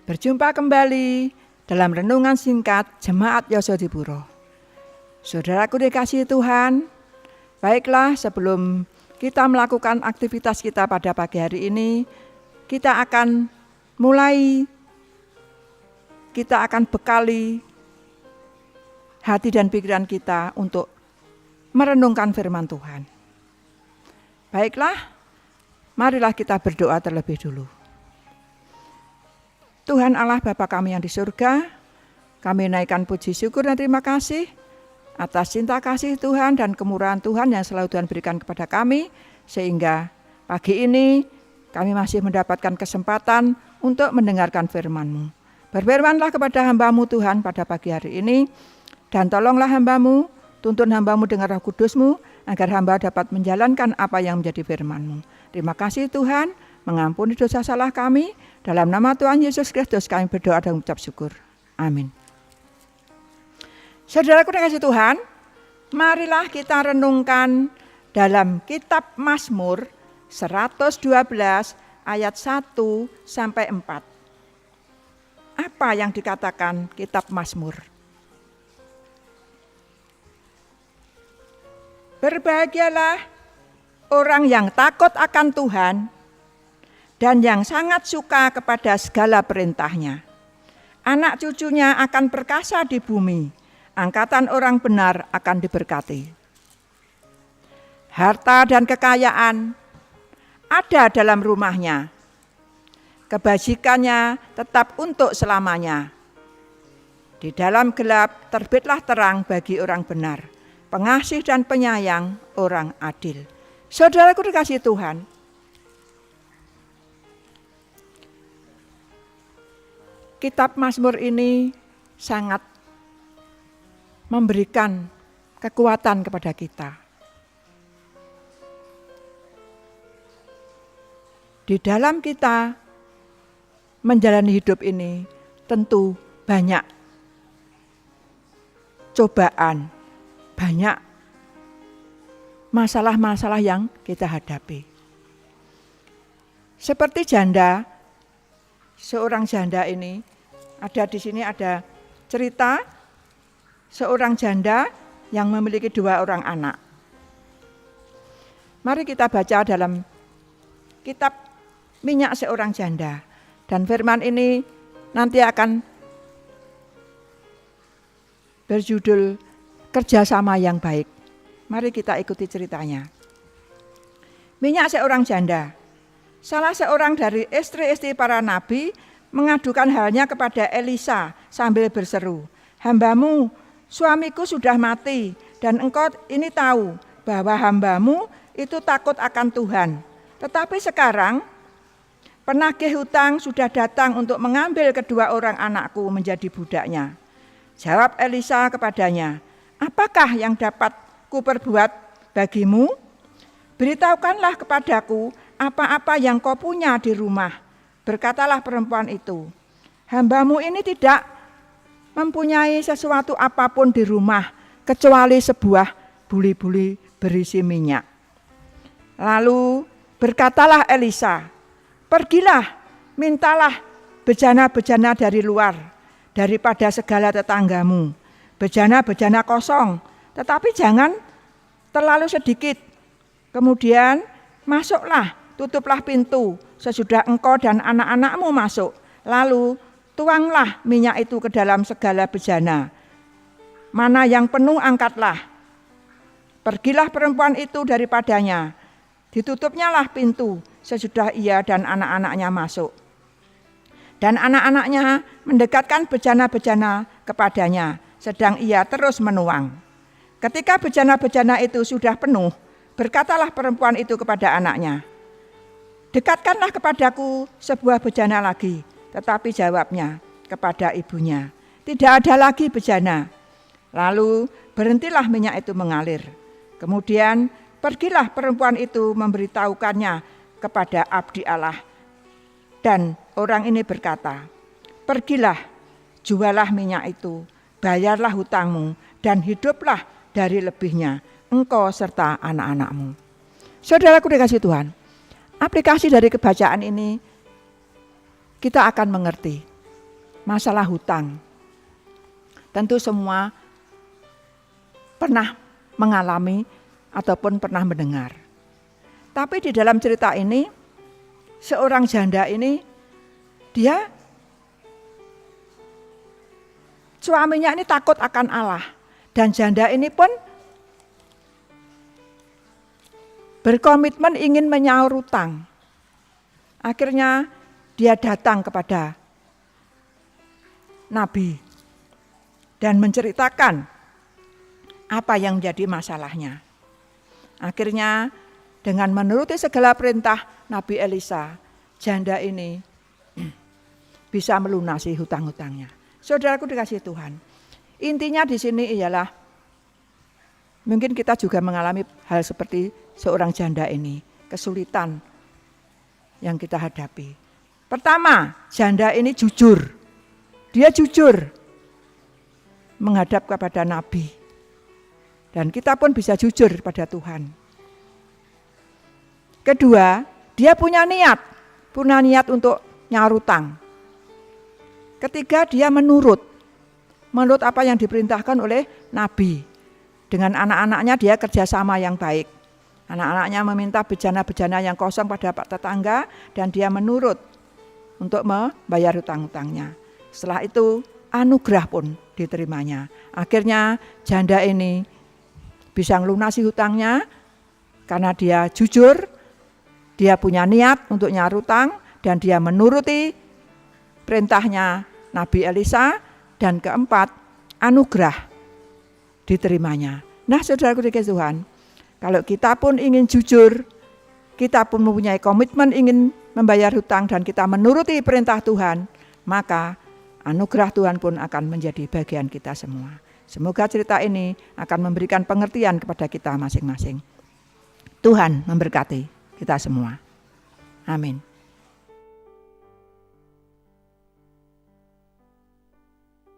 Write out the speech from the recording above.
Berjumpa kembali dalam renungan singkat Jemaat Yosodipuro. Saudaraku dikasihi Tuhan, baiklah sebelum kita melakukan aktivitas kita pada pagi hari ini, kita akan bekali hati dan pikiran kita untuk merenungkan firman Tuhan. Baiklah, marilah kita berdoa terlebih dulu. Tuhan Allah Bapa kami yang di surga, kami naikkan puji syukur dan terima kasih atas cinta kasih Tuhan dan kemurahan Tuhan yang selalu Tuhan berikan kepada kami, sehingga pagi ini kami masih mendapatkan kesempatan untuk mendengarkan firman-Mu. Berfirmanlah kepada hamba-Mu Tuhan pada pagi hari ini, dan tolonglah hamba-Mu, tuntun hamba-Mu dengan Roh Kudus-Mu, agar hamba dapat menjalankan apa yang menjadi firman-Mu. Terima kasih Tuhan, mengampuni dosa salah kami. Dalam nama Tuhan Yesus Kristus kami berdoa dan mengucap syukur. Amin. Saudaraku dikasihi Tuhan, marilah kita renungkan dalam kitab Mazmur 112 ayat 1 sampai 4. Apa yang dikatakan kitab Mazmur? Berbahagialah orang yang takut akan Tuhan dan yang sangat suka kepada segala perintahnya. Anak cucunya akan perkasa di bumi, angkatan orang benar akan diberkati. Harta dan kekayaan ada dalam rumahnya, kebajikannya tetap untuk selamanya. Di dalam gelap terbitlah terang bagi orang benar, pengasih dan penyayang orang adil. Saudaraku dikasihi Tuhan, kitab Mazmur ini sangat memberikan kekuatan kepada kita. Di dalam kita menjalani hidup ini tentu banyak cobaan, banyak masalah-masalah yang kita hadapi. Seperti janda, seorang janda ini, di sini ada cerita seorang janda yang memiliki 2 orang anak. Mari kita baca dalam kitab Minyak Seorang Janda. Dan firman ini nanti akan berjudul Kerjasama yang Baik. Mari kita ikuti ceritanya. Minyak seorang janda. Salah seorang dari istri-istri para nabi mengadukan halnya kepada Elisa sambil berseru, "Hambamu, suamiku sudah mati, dan engkau ini tahu bahwa hambamu itu takut akan Tuhan. Tetapi sekarang penagih hutang sudah datang untuk mengambil kedua orang anakku menjadi budaknya." Jawab Elisa kepadanya, "Apakah yang dapat kuperbuat bagimu? Beritahukanlah kepadaku apa-apa yang kau punya di rumah." Berkatalah perempuan itu, "Hambamu ini tidak mempunyai sesuatu apapun di rumah kecuali sebuah buli-buli berisi minyak." Lalu berkatalah Elisa, "Pergilah, mintalah bejana-bejana dari luar, daripada segala tetanggamu, bejana-bejana kosong, tetapi jangan terlalu sedikit. Kemudian masuklah, tutuplah pintu sesudah engkau dan anak-anakmu masuk. Lalu tuanglah minyak itu ke dalam segala bejana. Mana yang penuh angkatlah." Pergilah perempuan itu daripadanya. Ditutupnyalah pintu sesudah ia dan anak-anaknya masuk. Dan anak-anaknya mendekatkan bejana-bejana kepadanya, sedang ia terus menuang. Ketika bejana-bejana itu sudah penuh, berkatalah perempuan itu kepada anaknya, "Dekatkanlah kepadaku sebuah bejana lagi." Tetapi jawabnya kepada ibunya, "Tidak ada lagi bejana." Lalu berhentilah minyak itu mengalir. Kemudian pergilah perempuan itu memberitahukannya kepada abdi Allah. Dan orang ini berkata, "Pergilah, jualah minyak itu, bayarlah hutangmu, dan hiduplah dari lebihnya, engkau serta anak-anakmu." Saudaraku dikasihi Tuhan, aplikasi dari kebacaan ini kita akan mengerti masalah hutang. Tentu semua pernah mengalami ataupun pernah mendengar. Tapi di dalam cerita ini, seorang janda ini, dia suaminya ini takut akan Allah. Dan janda ini pun berkomitmen ingin menyaur hutang. Akhirnya dia datang kepada Nabi dan menceritakan apa yang menjadi masalahnya. Akhirnya dengan menuruti segala perintah Nabi Elisa, janda ini bisa melunasi hutang-hutangnya. Saudaraku dikasihi Tuhan, intinya di sini ialah mungkin kita juga mengalami hal seperti seorang janda ini, kesulitan yang kita hadapi. Pertama, janda ini jujur. Dia jujur menghadap kepada Nabi. Dan kita pun bisa jujur pada Tuhan. Kedua, dia punya niat untuk nyaur hutang. Ketiga, dia menurut apa yang diperintahkan oleh Nabi. Dengan anak-anaknya dia kerjasama yang baik. Anak-anaknya meminta bejana-bejana yang kosong pada tetangga dan dia menurut untuk membayar hutang-hutangnya. Setelah itu anugerah pun diterimanya. Akhirnya janda ini bisa melunasi hutangnya karena dia jujur, dia punya niat untuk nyaur hutang dan dia menuruti perintahnya Nabi Elisa. Dan keempat, anugerah diterimanya. Nah, saudaraku dikasihi Tuhan, kalau kita pun ingin jujur, kita pun mempunyai komitmen ingin membayar hutang dan kita menuruti perintah Tuhan, maka anugerah Tuhan pun akan menjadi bagian kita semua. Semoga cerita ini akan memberikan pengertian kepada kita masing-masing. Tuhan memberkati kita semua. Amin.